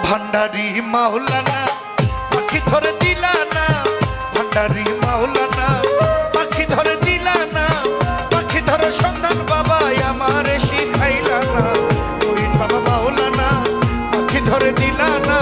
ভান্ডারি মাওলানা পাখি ধরে দিলা না, ভান্ডারি মাওলানা পাখি ধরে দিলা না, পাখি ধরে সন্ধান বাবা আমারে শিখাইলা না। ওই বাবা মাওলানা পাখি ধরে দিলা না।